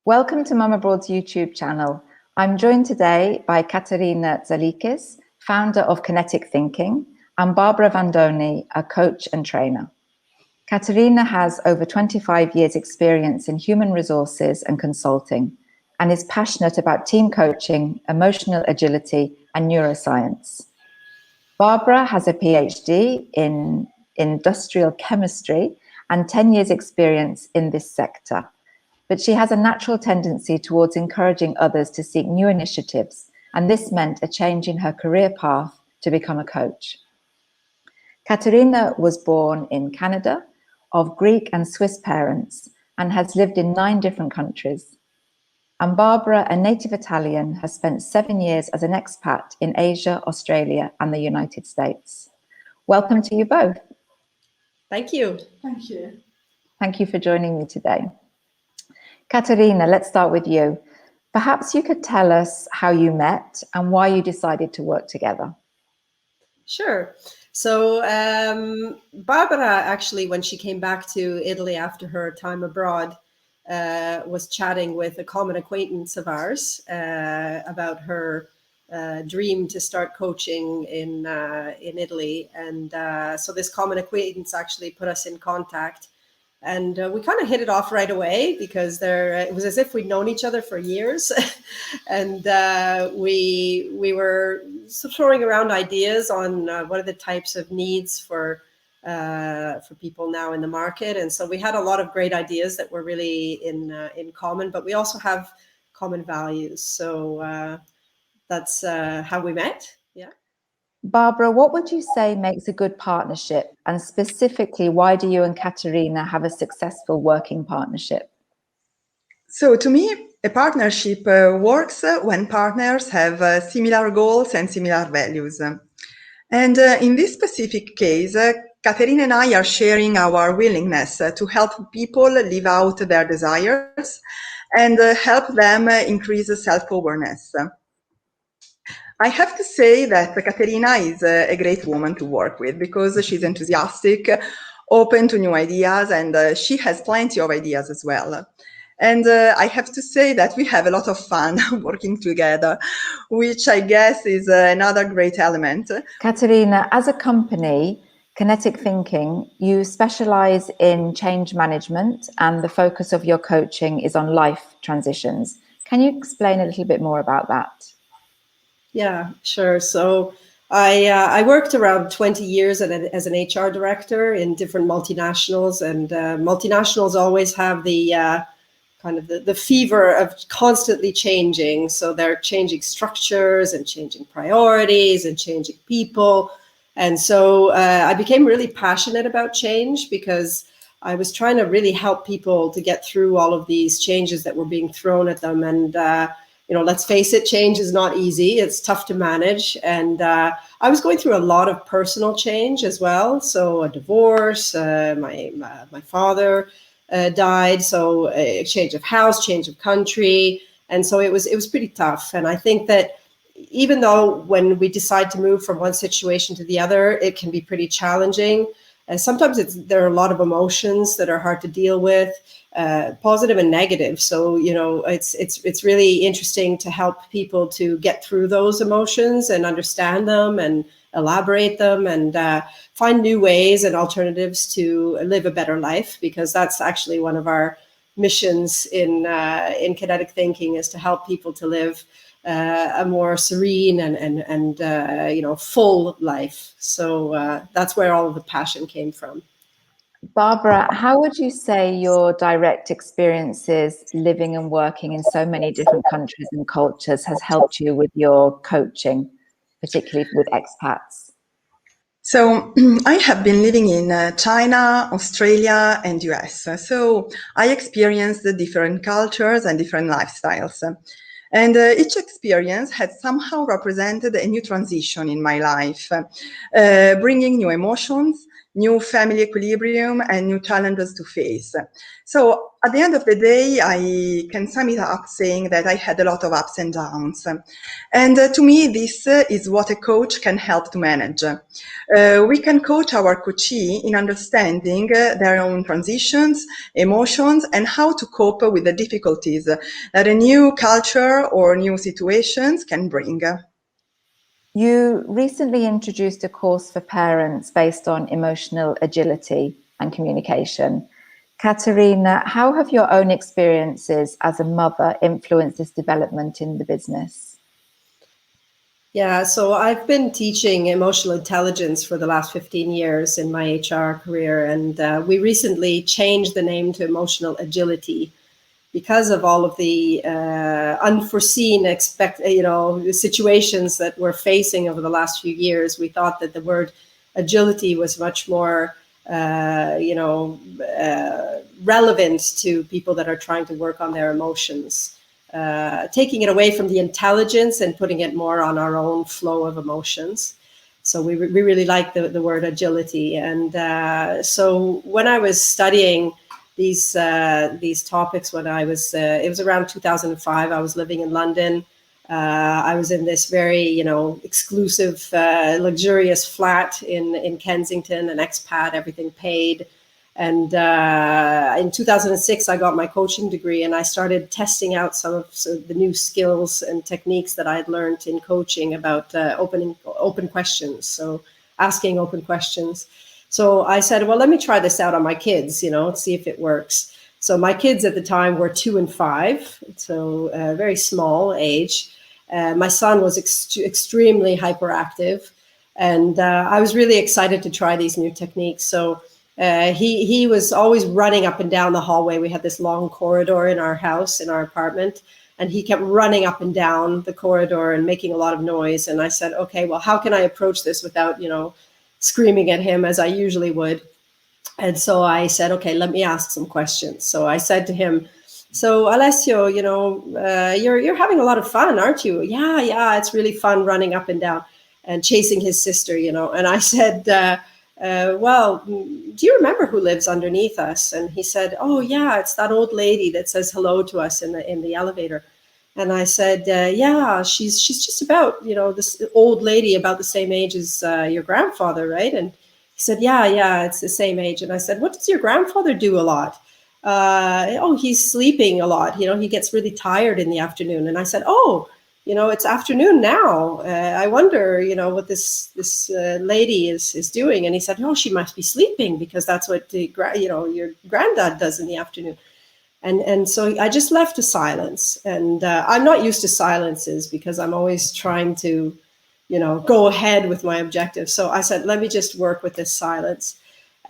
Welcome to MumAbroad's YouTube channel. I'm joined today by Katherina Tsalikis, founder of Kinetic Thinking, and Barbara Vandoni, a coach and trainer. Katherina has over 25 years experience in human resources and consulting, and is passionate about team coaching, emotional agility, and neuroscience. Barbara has a PhD in industrial chemistry and 10 years experience in this sector. But she has a natural tendency towards encouraging others to seek new initiatives, and this meant a change in her career path to become a coach. Katherina was born in Canada of Greek and Swiss parents and has lived in 9 different countries. And Barbara, a native Italian, has spent 7 years as an expat in Asia, Australia, and the United States. Welcome to you both. Thank you. Thank you. Thank you for joining me today. Katherina, let's start with you. Perhaps you could tell us how you met and why you decided to work together. Sure. So Barbara, actually, when she came back to Italy after her time abroad, was chatting with a common acquaintance of ours about her dream to start coaching in Italy. And so this common acquaintance actually put us in contact. And we kind of hit it off right away because it was as if we'd known each other for years. And we were throwing around ideas on what are the types of needs for people now in the market. And so we had a lot of great ideas that were really in common, but we also have common values. So that's how we met. Yeah. Barbara, what would you say makes a good partnership? And specifically, why do you and Katherina have a successful working partnership? So to me, a partnership works when partners have similar goals and similar values. And in this specific case, Katherina and I are sharing our willingness to help people live out their desires and help them increase self-awareness. I have to say that Katherina is a great woman to work with because she's enthusiastic, open to new ideas, and she has plenty of ideas as well. And I have to say that we have a lot of fun working together, which I guess is another great element. Katherina, as a company, Kinetic Thinking, you specialize in change management and the focus of your coaching is on life transitions. Can you explain a little bit more about that? Yeah, sure. So I worked around 20 years as an HR director in different multinationals, and multinationals always have the kind of the fever of constantly changing. So they're changing structures and changing priorities and changing people. And so I became really passionate about change because I was trying to really help people to get through all of these changes that were being thrown at them. And let's face it, change is not easy. It's tough to manage. And I was going through a lot of personal change as well. So a divorce, my father died. So a change of house, change of country. And so it was pretty tough. And I think that even though when we decide to move from one situation to the other, it can be pretty challenging. Sometimes there are a lot of emotions that are hard to deal with, positive and negative. So, it's really interesting to help people to get through those emotions and understand them and elaborate them and find new ways and alternatives to live a better life, because that's actually one of our missions in Kinetic Thinking, is to help people to live a more serene and full life. So that's where all of the passion came from. Barbara, how would you say your direct experiences living and working in so many different countries and cultures has helped you with your coaching, particularly with expats? So I have been living in China, Australia, and US. So I experienced the different cultures and different lifestyles. And each experience had somehow represented a new transition in my life, bringing new emotions, new family equilibrium, and new challenges to face. So at the end of the day, I can sum it up saying that I had a lot of ups and downs. And to me, this is what a coach can help to manage. We can coach our coachee in understanding their own transitions, emotions, and how to cope with the difficulties that a new culture or new situations can bring. You recently introduced a course for parents based on emotional agility and communication. Katherina, how have your own experiences as a mother influenced this development in the business? Yeah, so I've been teaching emotional intelligence for the last 15 years in my HR career, and we recently changed the name to emotional agility because of all of the unforeseen situations that we're facing over the last few years. We thought that the word agility was much more relevant to people that are trying to work on their emotions, taking it away from the intelligence and putting it more on our own flow of emotions. So we really like the word agility. And so when I was studying these topics, when I was it was around 2005, I was living in London. I was in this very exclusive luxurious flat in Kensington, an expat, everything paid. And in 2006, I got my coaching degree, and I started testing out some of the new skills and techniques that I had learned in coaching about open questions. So asking open questions. So I said, well, let me try this out on my kids, see if it works. So my kids at the time were 2 and 5, so very small age. My son was extremely hyperactive, and I was really excited to try these new techniques. So he was always running up and down the hallway. We had this long corridor in our house, in our apartment, and he kept running up and down the corridor and making a lot of noise. And I said, okay, well, how can I approach this without, screaming at him as I usually would? And so I said, okay, let me ask some questions. So I said to him, so Alessio, you're having a lot of fun, aren't you? Yeah, it's really fun running up and down and chasing his sister, And I said, well, do you remember who lives underneath us? And he said, oh yeah, it's that old lady that says hello to us in the elevator. And I said, yeah, she's just about, this old lady about the same age as your grandfather, right? And he said, yeah, it's the same age. And I said, what does your grandfather do a lot? Oh, he's sleeping a lot. He gets really tired in the afternoon. And I said, oh, it's afternoon now. I wonder, what this lady is doing. And he said, oh, she must be sleeping because that's what your granddad does in the afternoon. And so I just left a silence. And I'm not used to silences because I'm always trying to, go ahead with my objective. So I said, let me just work with this silence.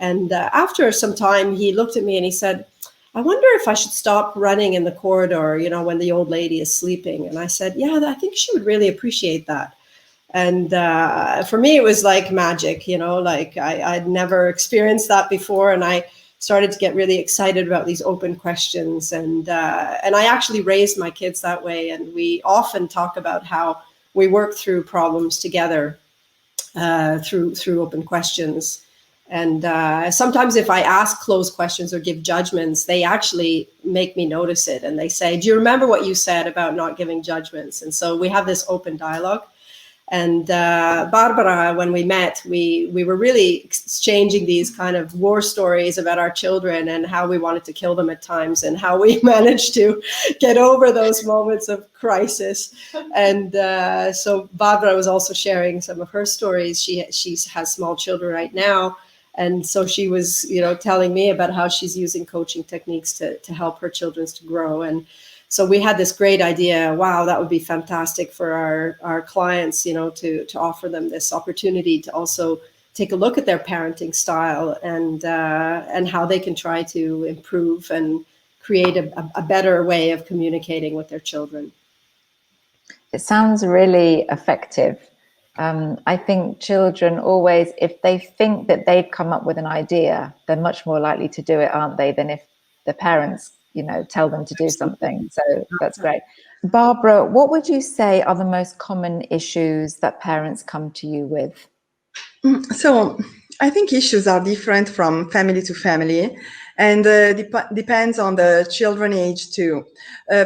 And after some time, he looked at me and he said, I wonder if I should stop running in the corridor, when the old lady is sleeping. And I said, yeah, I think she would really appreciate that. And for me, it was like magic, like I'd never experienced that before. And I started to get really excited about these open questions. And I actually raised my kids that way. And we often talk about how we work through problems together through open questions. And sometimes if I ask closed questions or give judgments, they actually make me notice it. And they say, do you remember what you said about not giving judgments? And so we have this open dialogue. And Barbara, when we met, we were really exchanging these kind of war stories about our children and how we wanted to kill them at times and how we managed to get over those moments of crisis. And so Barbara was also sharing some of her stories. She has small children right now. And so she was, telling me about how she's using coaching techniques to help her children to grow. And so we had this great idea. Wow, that would be fantastic for our clients, to offer them this opportunity to also take a look at their parenting style and how they can try to improve and create a better way of communicating with their children. It sounds really effective. I think children always, if they think that they've come up with an idea, they're much more likely to do it, aren't they, than if the parents, tell them to do something. So that's great. Barbara, what would you say are the most common issues that parents come to you with? So I think issues are different from family to family. and depends on the children age too.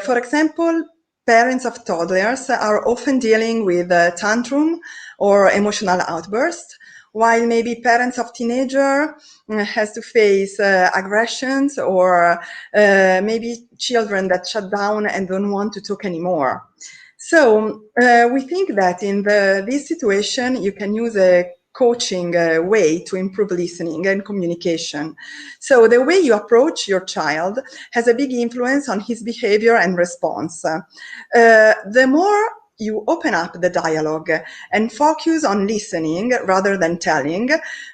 For example, parents of toddlers are often dealing with tantrum or emotional outbursts, while maybe parents of teenager has to face aggressions or maybe children that shut down and don't want to talk anymore. So we think that in this situation, you can use a coaching way to improve listening and communication. So the way you approach your child has a big influence on his behavior and response. The more you open up the dialogue and focus on listening rather than telling,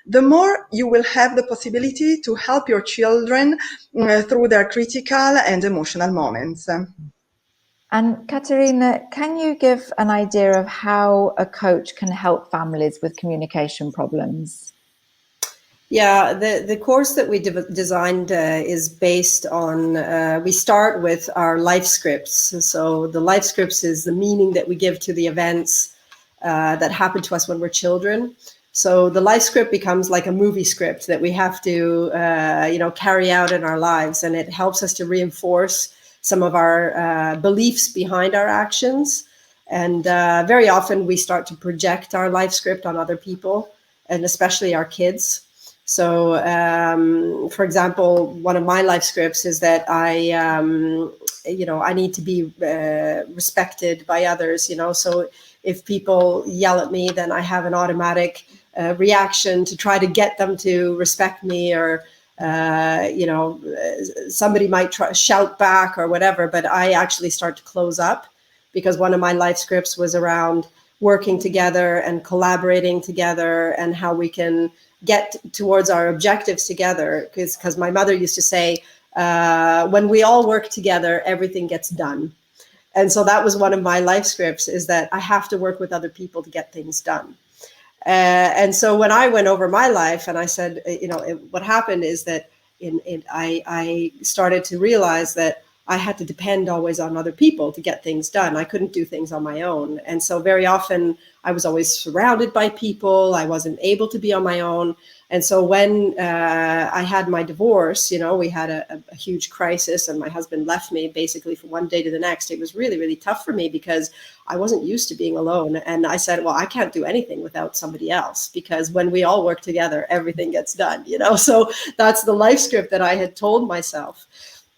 the more you will have the possibility to help your children through their critical and emotional moments. And Katherina, can you give an idea of how a coach can help families with communication problems? Yeah, the course that we designed is based on, we start with our life scripts. So the life scripts is the meaning that we give to the events that happen to us when we're children. So the life script becomes like a movie script that we have to, carry out in our lives. And it helps us to reinforce some of our beliefs behind our actions. And very often we start to project our life script on other people, and especially our kids. So, for example, one of my life scripts is that I need to be respected by others, So if people yell at me, then I have an automatic reaction to try to get them to respect me, or, somebody might shout back or whatever, but I actually start to close up, because one of my life scripts was around working together and collaborating together and how we can get towards our objectives together. Because my mother used to say, when we all work together, everything gets done. And so that was one of my life scripts, is that I have to work with other people to get things done. And so when I went over my life and I said, what happened is that I started to realize that I had to depend always on other people to get things done. I couldn't do things on my own. And so very often I was always surrounded by people. I wasn't able to be on my own. And so when I had my divorce, we had a huge crisis, and my husband left me basically from one day to the next. It was really, really tough for me because I wasn't used to being alone. And I said, well, I can't do anything without somebody else, because when we all work together, everything gets done, So that's the life script that I had told myself.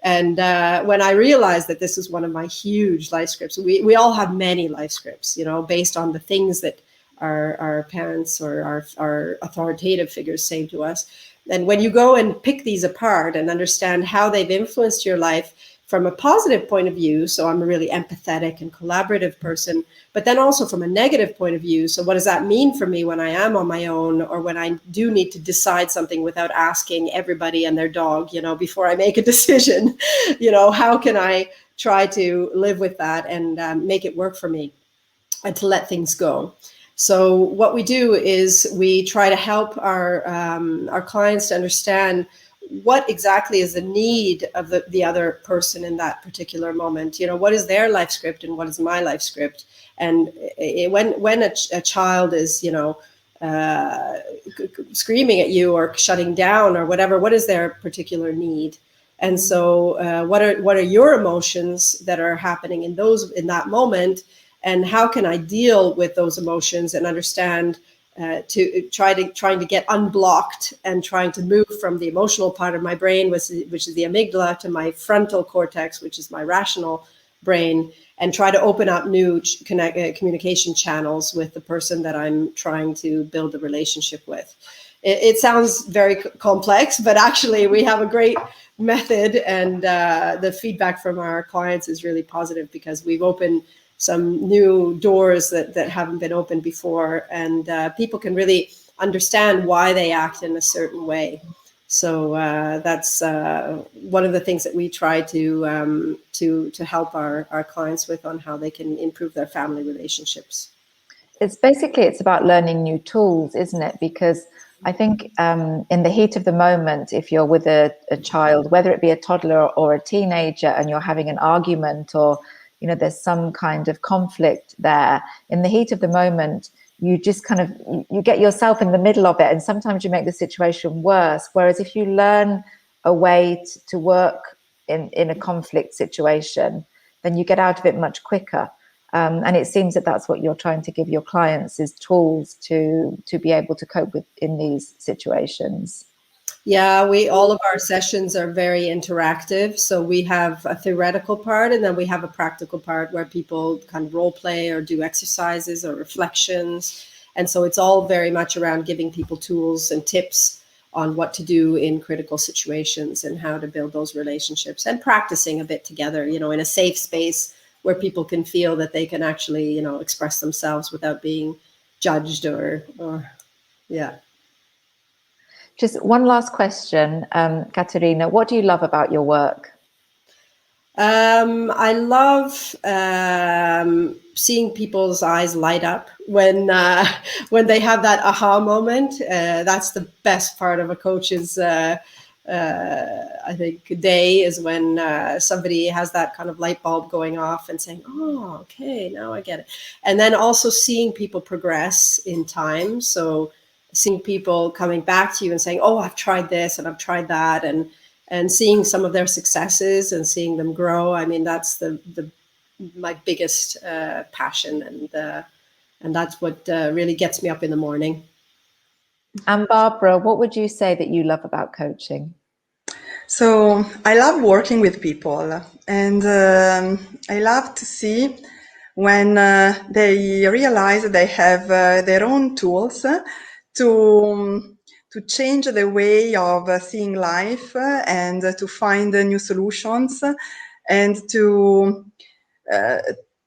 And when I realized that this is one of my huge life scripts, we all have many life scripts, based on the things that our parents or our authoritative figures say to us. And when you go and pick these apart and understand how they've influenced your life from a positive point of view, so I'm a really empathetic and collaborative person, but then also from a negative point of view. So what does that mean for me when I am on my own, or when I do need to decide something without asking everybody and their dog, before I make a decision, how can I try to live with that and make it work for me and to let things go? So what we do is we try to help our clients to understand what exactly is the need of the other person in that particular moment. What is their life script and what is my life script? And when a child is, screaming at you or shutting down or whatever, what is their particular need? And so what are your emotions that are happening in that moment? And how can I deal with those emotions and understand trying to get unblocked and trying to move from the emotional part of my brain, which is the amygdala, to my frontal cortex, which is my rational brain, and try to open up new communication channels with the person that I'm trying to build a relationship with. It sounds very complex, but actually we have a great method, and the feedback from our clients is really positive, because we've opened some new doors that haven't been opened before, and people can really understand why they act in a certain way. So that's one of the things that we try to help our clients with, on how they can improve their family relationships. It's about learning new tools, isn't it? Because I think in the heat of the moment, if you're with a child, whether it be a toddler or a teenager, and you're having an argument, or there's some kind of conflict there, in the heat of the moment, you just you get yourself in the middle of it, and sometimes you make the situation worse. Whereas if you learn a way to work in a conflict situation, then you get out of it much quicker. And it seems that that's what you're trying to give your clients, is tools to be able to cope with in these situations. Yeah, all of our sessions are very interactive. So we have a theoretical part, and then we have a practical part where people kind of role play or do exercises or reflections. And so it's all very much around giving people tools and tips on what to do in critical situations and how to build those relationships, and practicing a bit together, in a safe space where people can feel that they can actually, express themselves without being judged or yeah. Just one last question, Katherina, what do you love about your work? I love seeing people's eyes light up when they have that aha moment. That's the best part of a coach's, I think, day, is when somebody has that kind of light bulb going off and saying, "Oh, okay, now I get it." And then also seeing people progress in time. So seeing people coming back to you and saying, "Oh, I've tried this and I've tried that," and seeing some of their successes and seeing them grow. I mean, that's my biggest passion, and that's what really gets me up in the morning. And Barbara, what would you say that you love about coaching? So I love working with people, and I love to see when they realize they have their own tools to change the way of seeing life, and to find new solutions, and to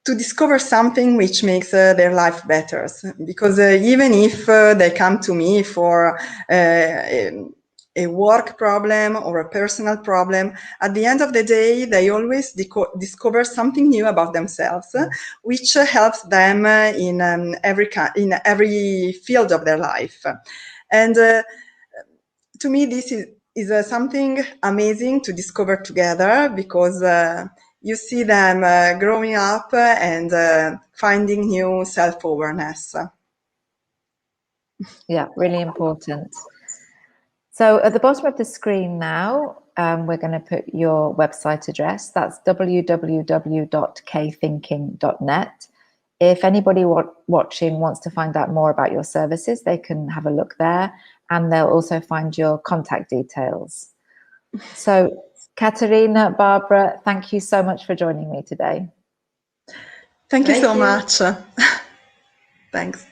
discover something which makes their life better. Because even if they come to me for a work problem or a personal problem, at the end of the day, they always discover something new about themselves, which helps them in every field of their life. And to me, this is something amazing to discover together, because you see them growing up and finding new self-awareness. Yeah, really important. So at the bottom of the screen now, we're going to put your website address. That's www.kthinking.net. If anybody watching wants to find out more about your services, they can have a look there, and they'll also find your contact details. So, Katherina, Barbara, thank you so much for joining me today. Thank you so much. Thanks.